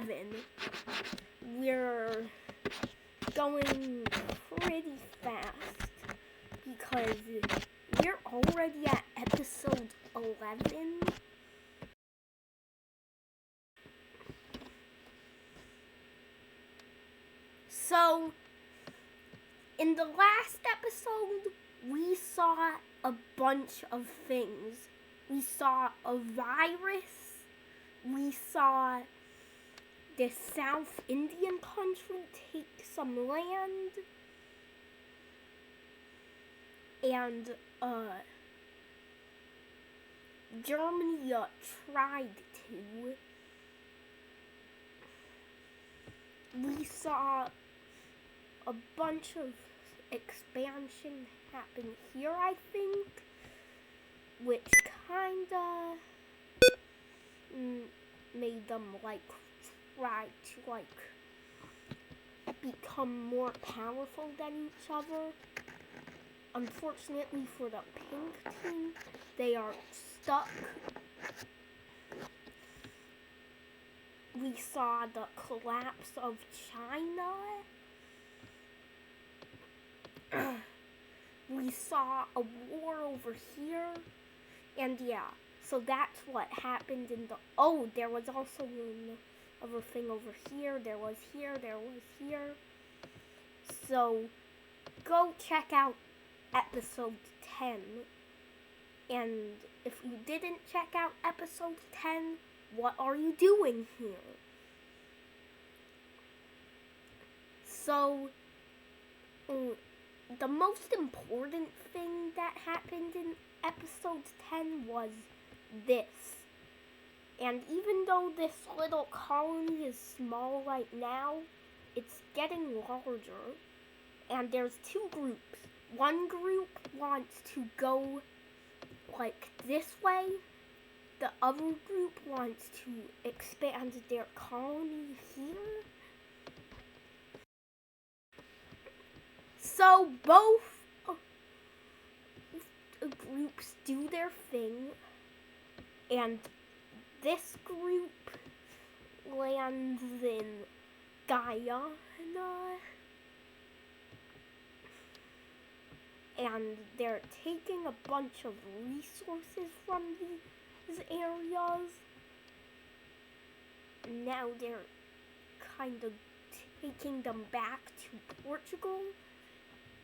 11. We're going pretty fast because we're already at episode 11. So, in the last episode, we saw a bunch of things. We saw a virus. We saw the South Indian country take some land. And, Germany tried to. We saw a bunch of expansion happen here, I think, which kinda made them try to become more powerful than each other. Unfortunately for the pink team, they are stuck. We saw the collapse of China. We saw a war over here. And yeah, so that's what happened in the... Oh, there was also another thing over here. There was here. So, go check out episode 10. And if you didn't check out episode 10, what are you doing here? So, the most important thing that happened in episode 10 was this. And even though this little colony is small right now, it's getting larger. And there's two groups. One group wants to go this way. The other group wants to expand their colony here. So both groups do their thing, and this group lands in Guyana, and they're taking a bunch of resources from these areas. Now they're kind of taking them back to Portugal.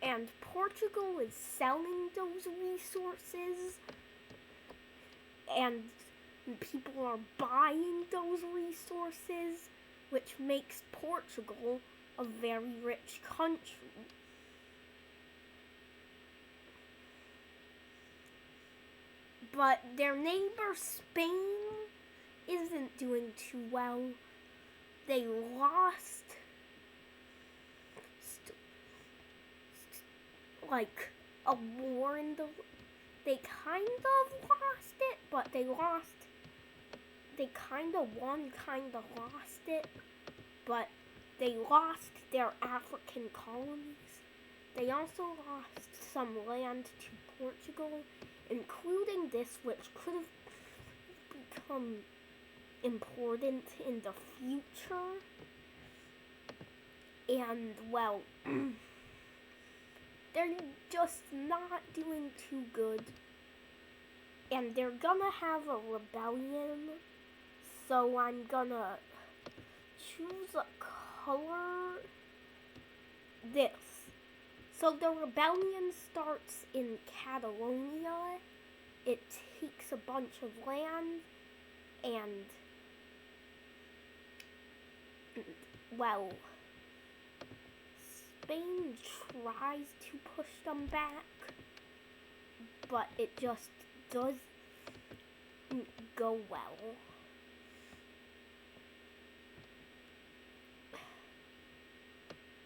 And Portugal is selling those resources, and people are buying those resources, which makes Portugal a very rich country. But their neighbor Spain isn't doing too well. They lost a war in the... They kind of lost it, but they kind of won, kind of lost it, but they lost their African colonies. They also lost some land to Portugal, including this, which could have become important in the future. And, well... they're just not doing too good. And they're gonna have a rebellion. So I'm gonna choose a color. This. So the rebellion starts in Catalonia. It takes a bunch of land. And, well... Spain tries to push them back, but it just doesn't go well.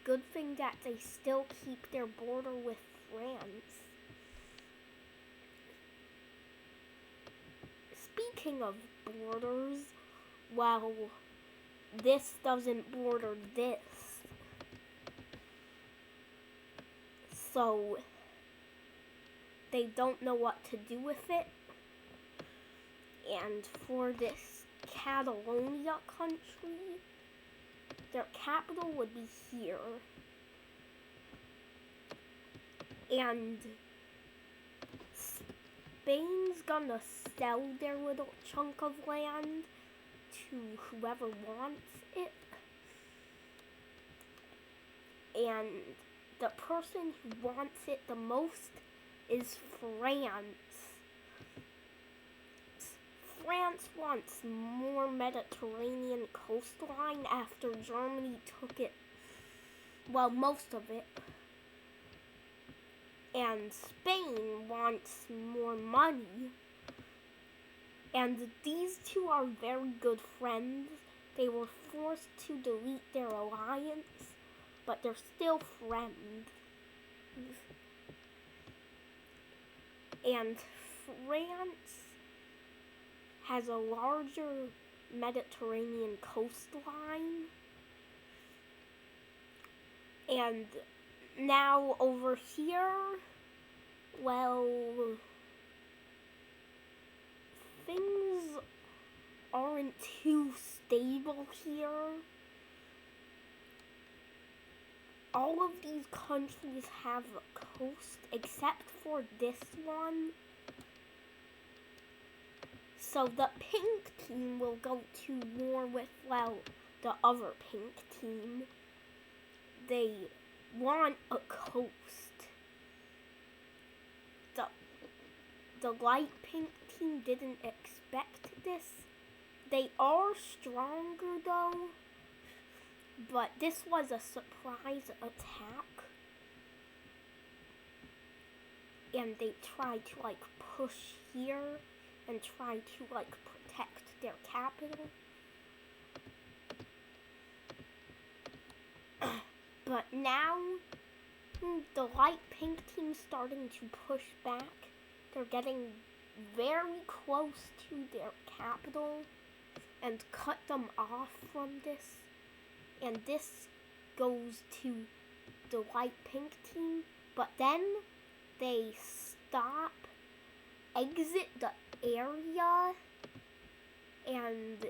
Good thing that they still keep their border with France. Speaking of borders, well, this doesn't border this. So, they don't know what to do with it. And for this Catalonia country, their capital would be here. And Spain's gonna sell their little chunk of land to whoever wants it. And the person who wants it the most is France. France wants more Mediterranean coastline after Germany took it, well, most of it. And Spain wants more money. And these two are very good friends. They were forced to delete their alliance, but they're still friends. And France has a larger Mediterranean coastline. And now over here, well, things aren't too stable here. All of these countries have a coast except for this one. So the pink team will go to war with, well, the other pink team. They want a coast. The light pink team didn't expect this. They are stronger though, but this was a surprise attack. And they tried to push here and try to protect their capital. But now the light pink team's starting to push back. They're getting very close to their capital and cut them off from this. And this goes to the light pink team, but then they stop, exit the area, and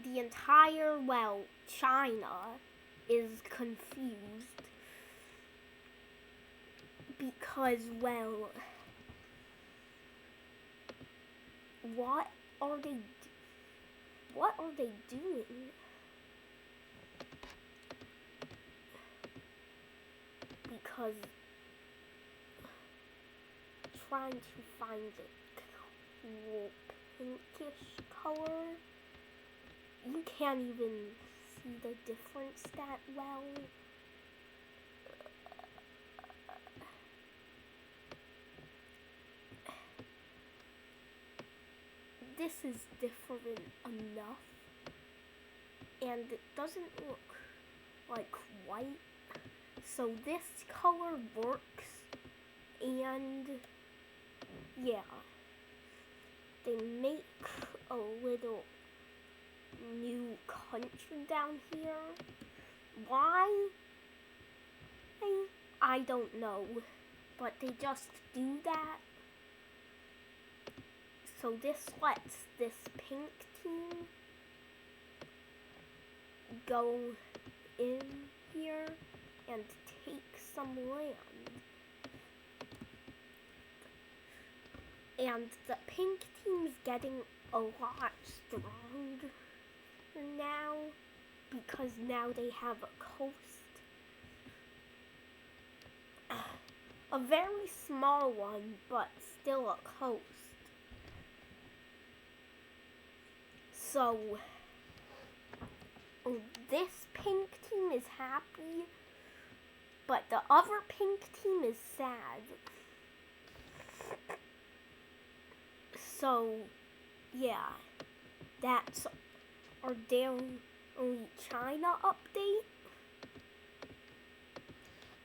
the entire, well, China is confused because, well, what are they doing? Because trying to find a cool pinkish color, you can't even see the difference that well. This is different enough, and it doesn't look like white, so this color works. And yeah, they make a little new country down here. Why? I don't know, but they just do that. So this lets this pink team go in here and take some land. And the pink team's getting a lot stronger now because now they have a coast. A very small one, but still a coast. So, this pink team is happy, but the other pink team is sad. So, yeah, that's our daily China update.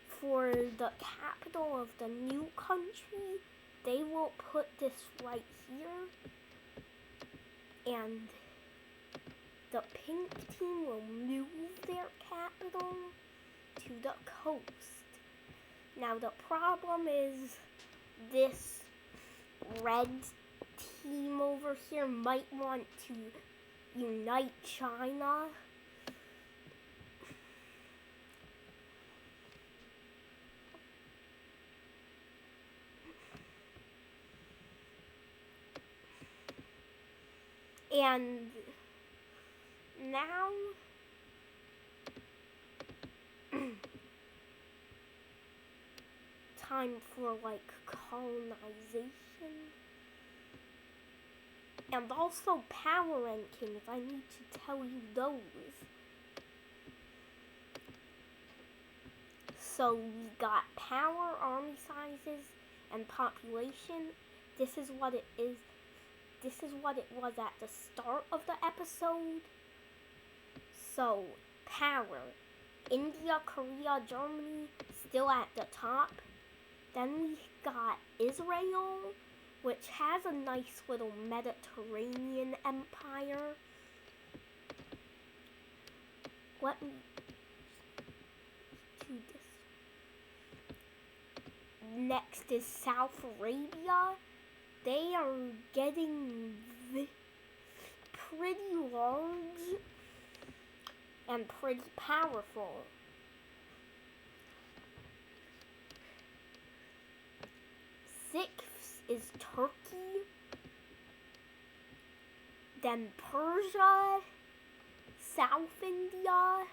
For the capital of the new country, they will put this right here. And the pink team will move their capital to the coast. Now the problem is this red team over here might want to unite China. And now time for like colonization. And also power rankings, I need to tell you those. So we got power, army sizes, and population. This is what it is. This is what it was at the start of the episode. So, power. India, Korea, Germany, still at the top. Then we got Israel, which has a nice little Mediterranean empire. Let me do this. Next is South Arabia. They are getting pretty large and pretty powerful. Sixth is Turkey, then Persia, South India,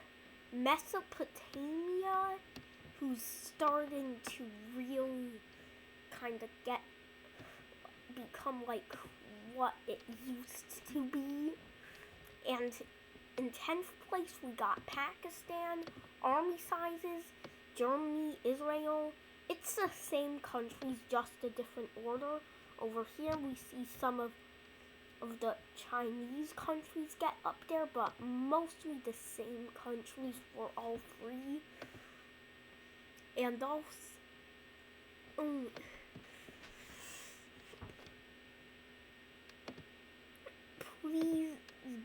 Mesopotamia, who's starting to really kind of become like what it used to be. And in 10th place we got Pakistan, army sizes, Germany, Israel. It's the same countries, just a different order. Over here we see some of the Chinese countries get up there, but mostly the same countries for all three. And also, please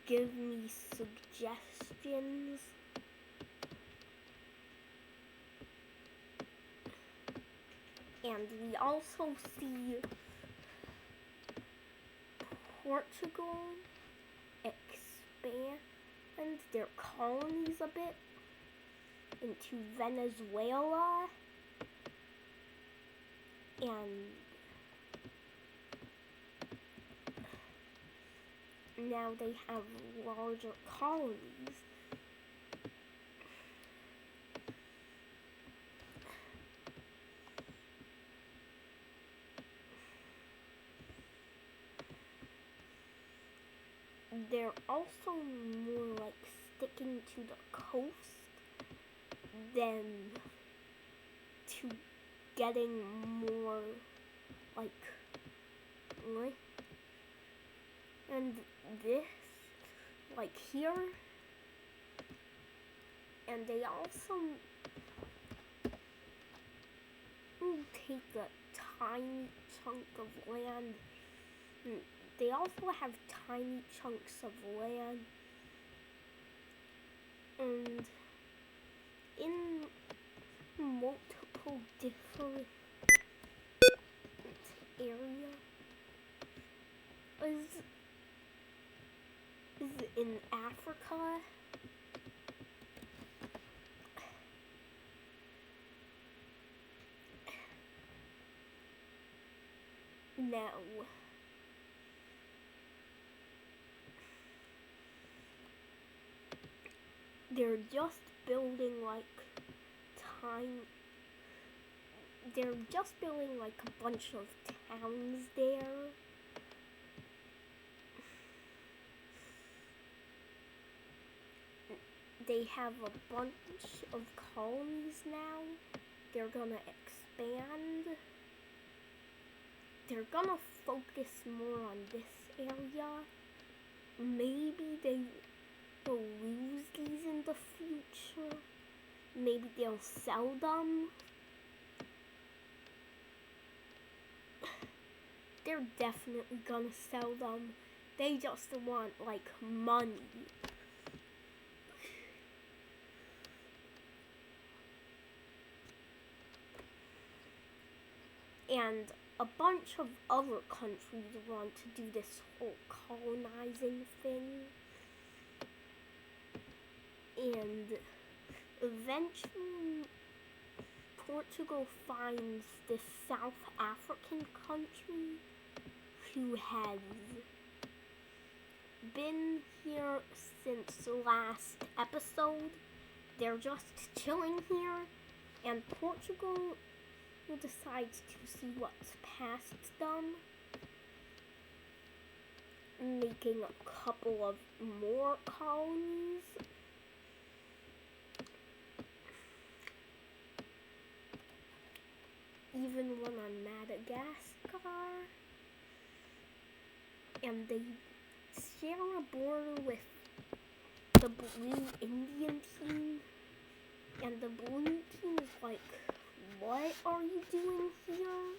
give me suggestions. And we also see Portugal expand their colonies a bit into Venezuela. And now they have larger colonies. They're also more like sticking to the coast than to getting more like and this like here, and they also take a tiny chunk of land. They also have tiny chunks of land, and in multiple different areas. Is in Africa. No. They're just building like they're just building like a bunch of towns there. They have a bunch of colonies now. They're gonna expand. They're gonna focus more on this area. Maybe they will lose these in the future. Maybe they'll sell them. They're definitely gonna sell them. They just want like money. And a bunch of other countries want to do this whole colonizing thing. And eventually Portugal finds this South African country who has been here since the last episode. They're just chilling here, and Portugal decides to see what's past them, making a couple of more colonies. Even one on Madagascar. And they share a border with the Blue Indian team. And the Blue team is like, what are you doing here?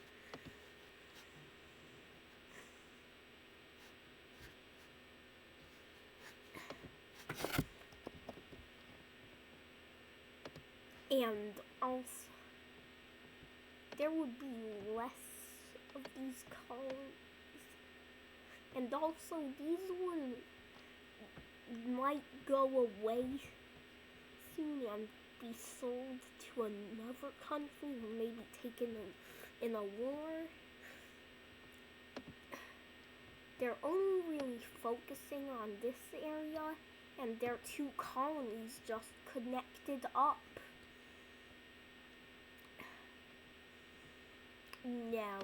And also, there would be less of these colonies. And also, these might go away soon and be sold to another country or maybe taken in a war. They're only really focusing on this area, and their two colonies just connected up. Now,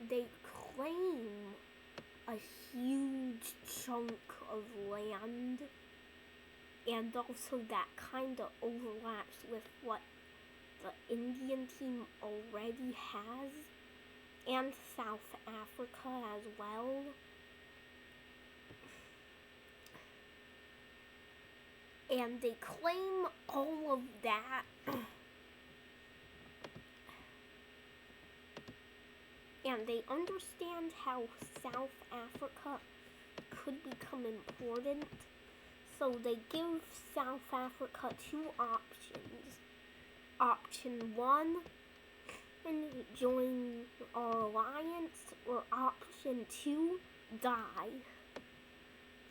they claim a huge chunk of land, and also that kind of overlaps with what the Indian team already has, and South Africa as well. And they claim all of that. And they understand how South Africa could become important. So they give South Africa two options. Option 1, and join our alliance, or option 2, die.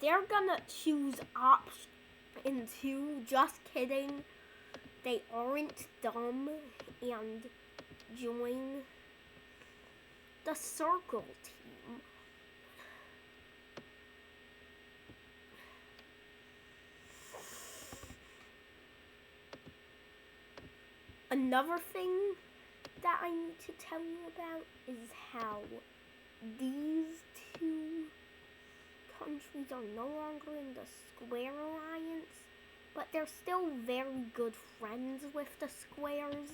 They're gonna choose option 2, just kidding. They aren't dumb and join the Circle team. Another thing that I need to tell you about is how these two countries are no longer in the Square Alliance, but they're still very good friends with the Squares.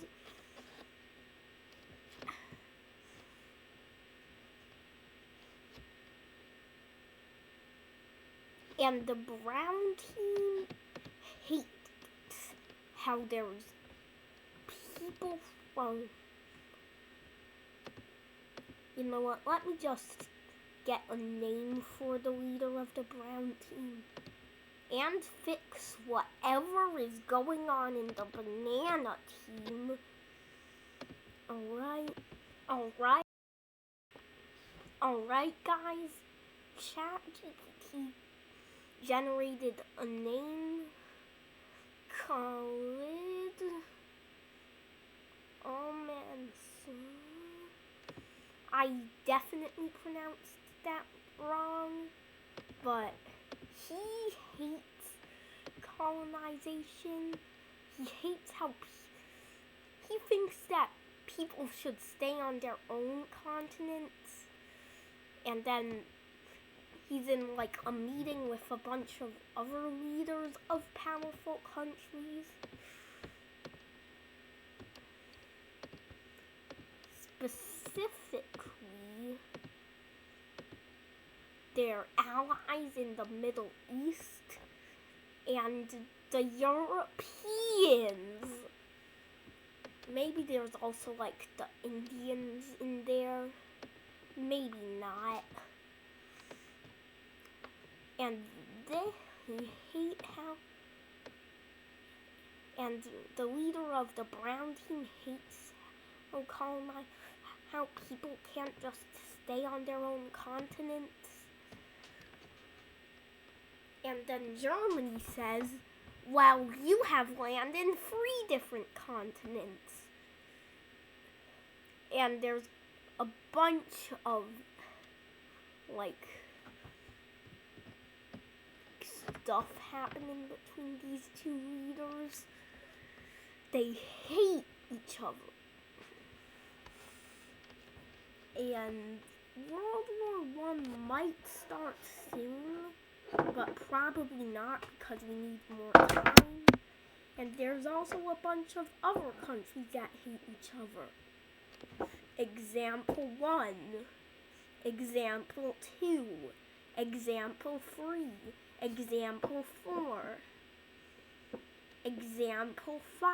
And the Brown team hates how there's people from... You know what, let me just get a name for the leader of the Brown team and fix whatever is going on in the Banana team. Alright guys, ChatGPT generated a name called I definitely pronounced that wrong, but he hates colonization. He hates how he thinks that people should stay on their own continents. And then he's in like a meeting with a bunch of other leaders of powerful countries. Specifically, their allies in the Middle East and the Europeans. Maybe there's also like the Indians in there. Maybe not. And they hate how... And the leader of the Brown team hates how people can't just stay on their own continents. And then Germany says, well, you have land in 3 different continents. And there's a bunch of, like, stuff happening between these 2 leaders. They hate each other. And World War I might start soon, but probably not because we need more time. And there's also a bunch of other countries that hate each other. Example 1, Example 2, Example 3, Example 4, Example 5.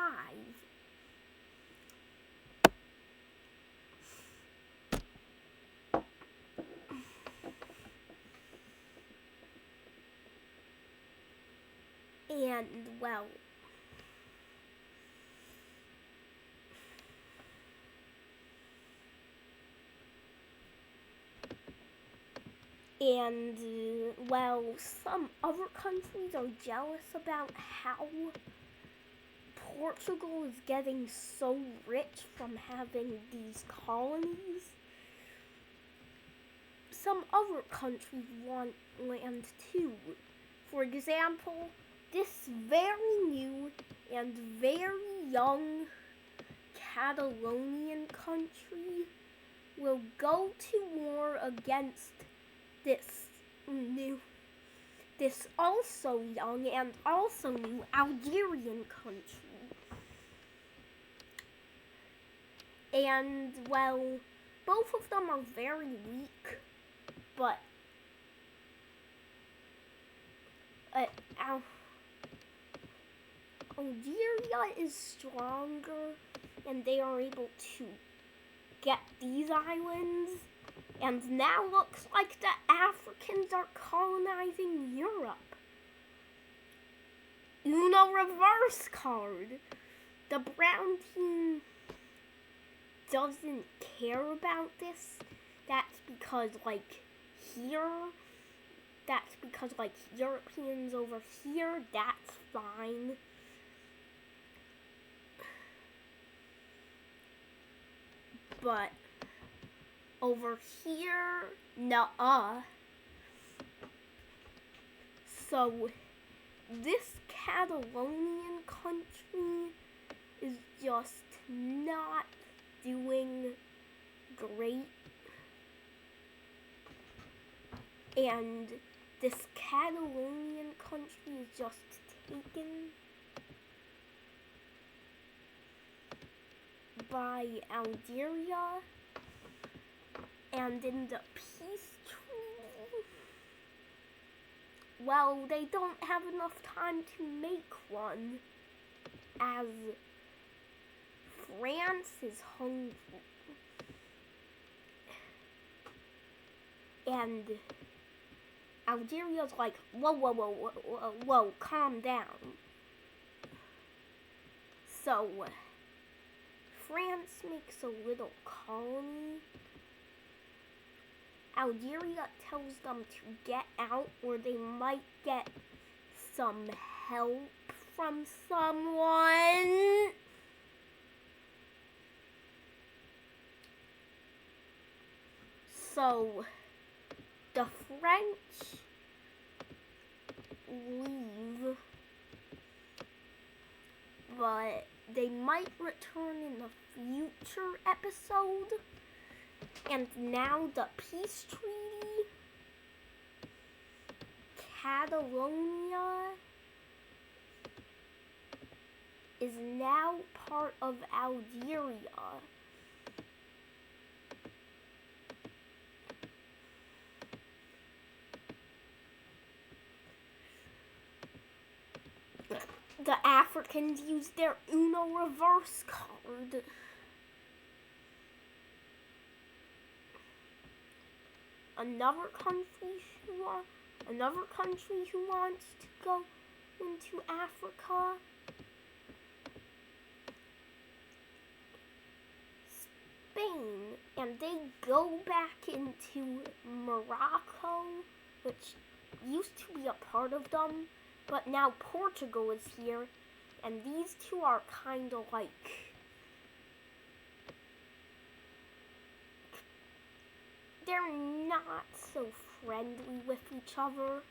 And, well, some other countries are jealous about how Portugal is getting so rich from having these colonies. Some other countries want land too. For example, this very new and very young Catalonian country will go to war against this also young and also new Algerian country. And, well, both of them are very weak, but Algeria is stronger, and they are able to get these islands. And now looks like the Africans are colonizing Europe. Uno reverse card. The brown team doesn't care about this. That's because, Europeans over here, that's fine. But over here, nuh-uh. So, this Catalonian country is just not doing great. And this Catalonian country is just taken by Algeria. And in the peace treaty, well, they don't have enough time to make one, as France is hungry. And Algeria's like, whoa, calm down. So, France makes a little colony. Algeria tells them to get out, or they might get some help from someone. So, the French leave, but they might return in a future episode. And now the peace treaty, Catalonia is now part of Algeria. The Africans used their Uno reverse card. Another country who wants to go into Africa. Spain, and they go back into Morocco, which used to be a part of them, but now Portugal is here, and these two are kind of like they're not so friendly with each other,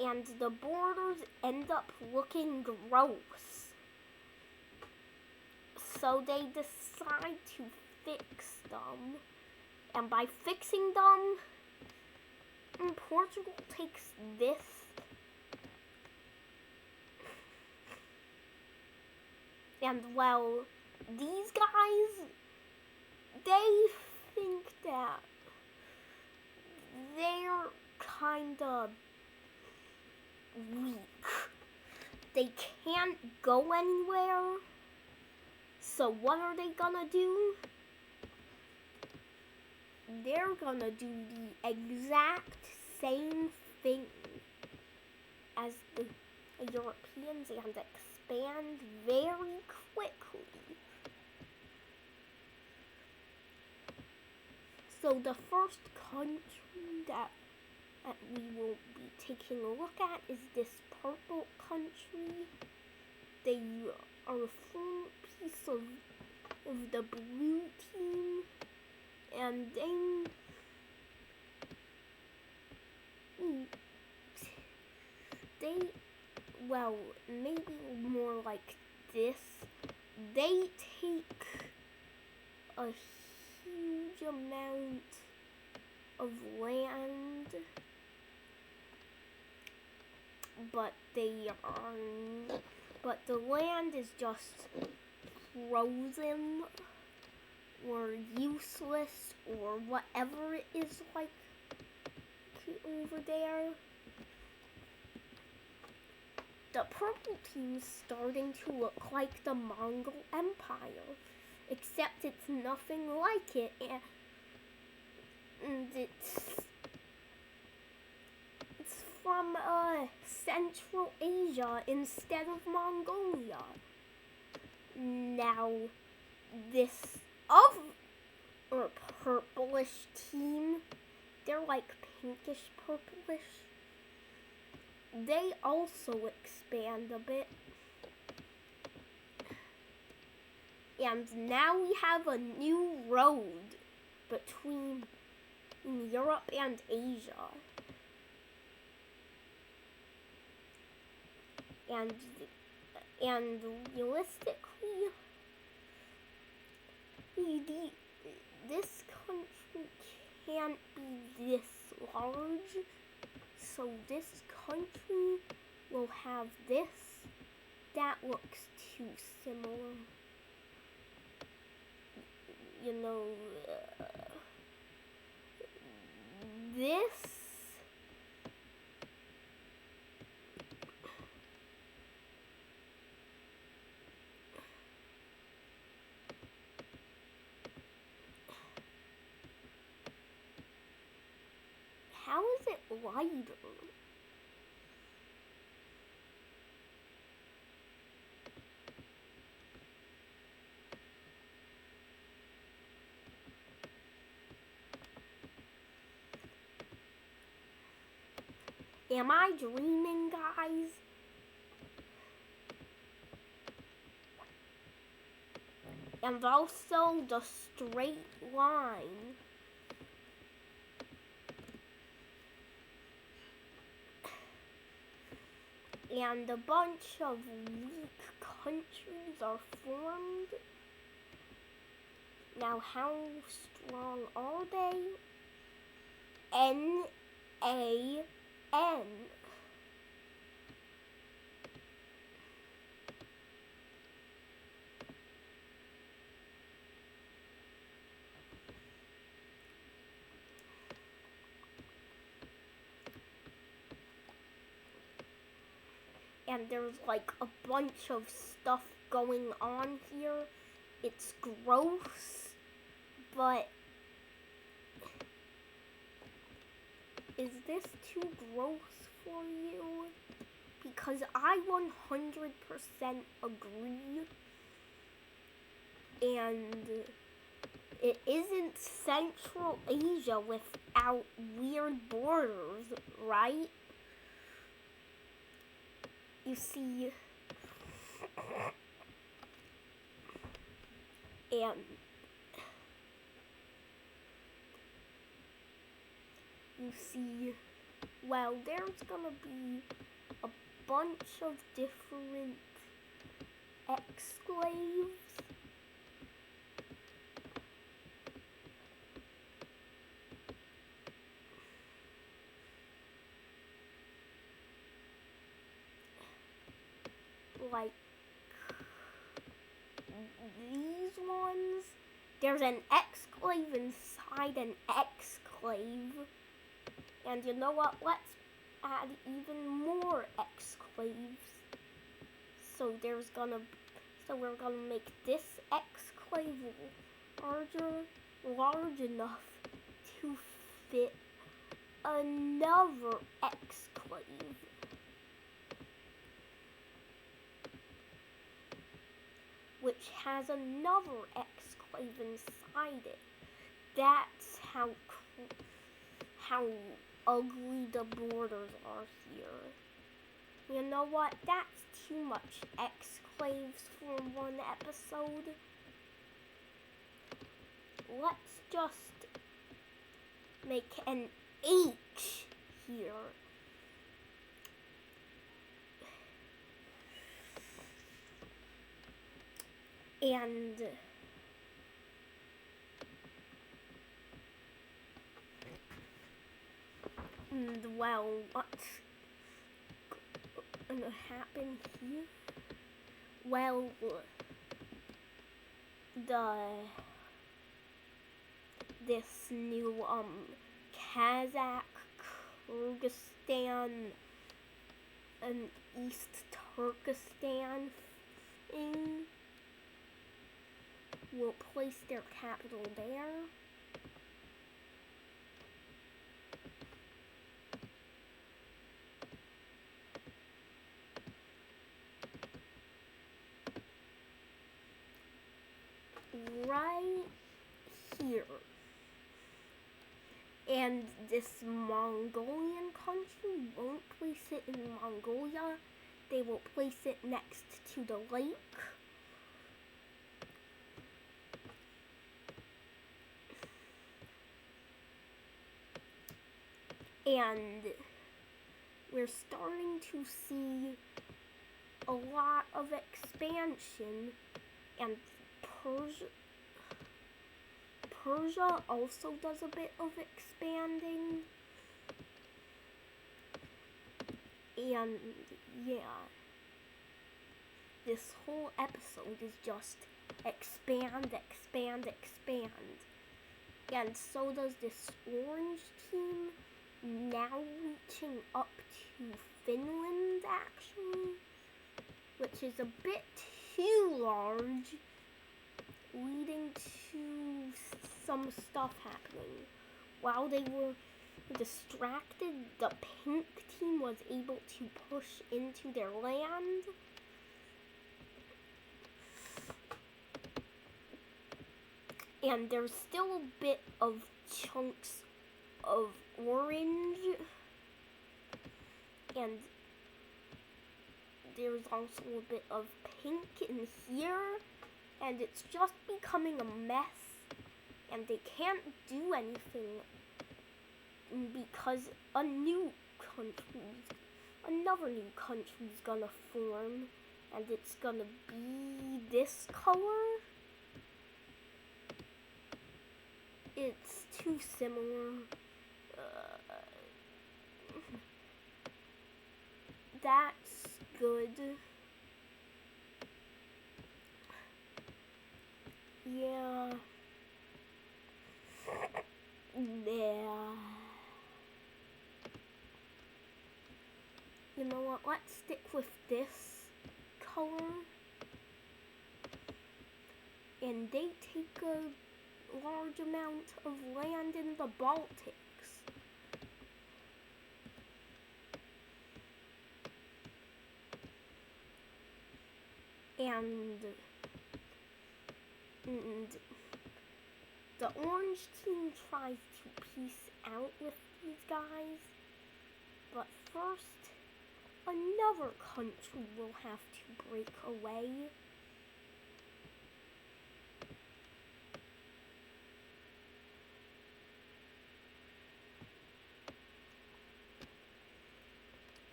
and the borders end up looking gross. So they decide to fix them, and by fixing them, Portugal takes this and well, these guys, they think that they're kinda weak. They can't go anywhere. So what are they gonna do? They're gonna do the exact same thing as the Europeans and expand very quickly. So the first country that we will be taking a look at is this purple country. They are a full piece of the blue team, and they well, maybe more like this. They take a huge amount of land, but the land is just frozen or useless or whatever it is like over there. The purple team's starting to look like the Mongol Empire, except it's nothing like it, and it's from Central Asia instead of Mongolia. Now, this purplish team, they're like pinkish purplish. They also expand a bit. And now we have a new road between Europe and Asia. And realistically, this country can't be this large, so this country will have this. That looks too similar. You know, this. How is it lighter? Am I dreaming, guys? And also the straight line. And a bunch of weak countries are formed. Now, how strong are they? NaN. And there's like a bunch of stuff going on here. It's gross, but is this too gross for you? Because I 100% agree. And it isn't Central Asia without weird borders, right? You see, and well, there's gonna be a bunch of different exclaves. Like these ones. There's an exclave inside an exclave. And you know what? Let's add even more exclaves. So we're gonna make this exclave large enough to fit another exclave. Which has another exclave inside it. That's how ugly the borders are here. You know what? That's too much exclaves for one episode. Let's just make an H here. And well, what's gonna happen here? Well, this new Kazakh, Kyrgyzstan, and East Turkestan thing will place their capital there. Right here. And this Mongolian country won't place it in Mongolia. They will place it next to the lake. And we're starting to see a lot of expansion, and Persia also does a bit of expanding. And yeah, this whole episode is just expand, expand, expand. And so does this orange team, now reaching up to Finland, actually, which is a bit too large, leading to some stuff happening. While they were distracted, the pink team was able to push into their land. And there's still a bit of chunks of orange, and there's also a bit of pink in here, and it's just becoming a mess, and they can't do anything because another new country's gonna form, and it's gonna be this color. It's too similar. That's good. Yeah. Yeah. You know what? Let's stick with this color. And they take a large amount of land in the Baltics. And The orange team tries to peace out with these guys, but first, another country will have to break away.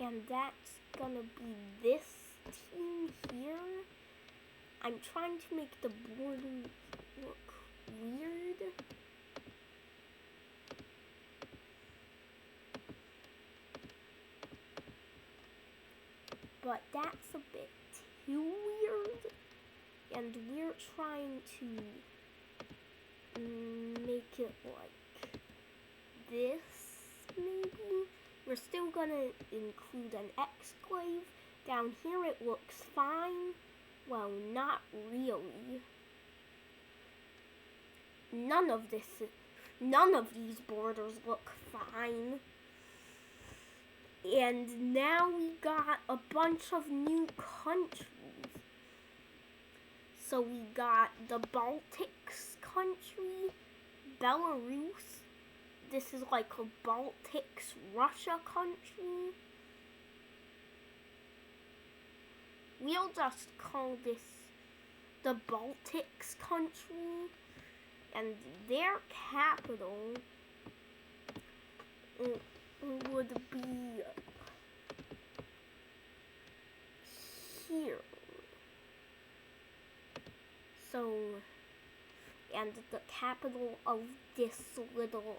And that's gonna be this team here. I'm trying to make the borders look weird. But that's a bit too weird. And we're trying to make it like this, maybe? We're still gonna include an exclave. Down here it looks fine. Well, not really. None of these borders look fine. And now we got a bunch of new countries. So we got the Baltics country, Belarus. This is like a Baltics Russia country. We'll just call this the Baltics country, and their capital would be here. So, and the capital of this little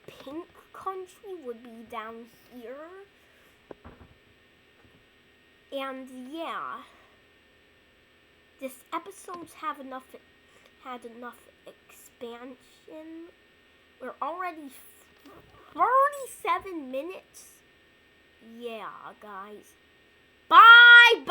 pink country would be down here. And yeah, this episode's had enough expansion. We're already 37 minutes. Yeah, guys. Bye.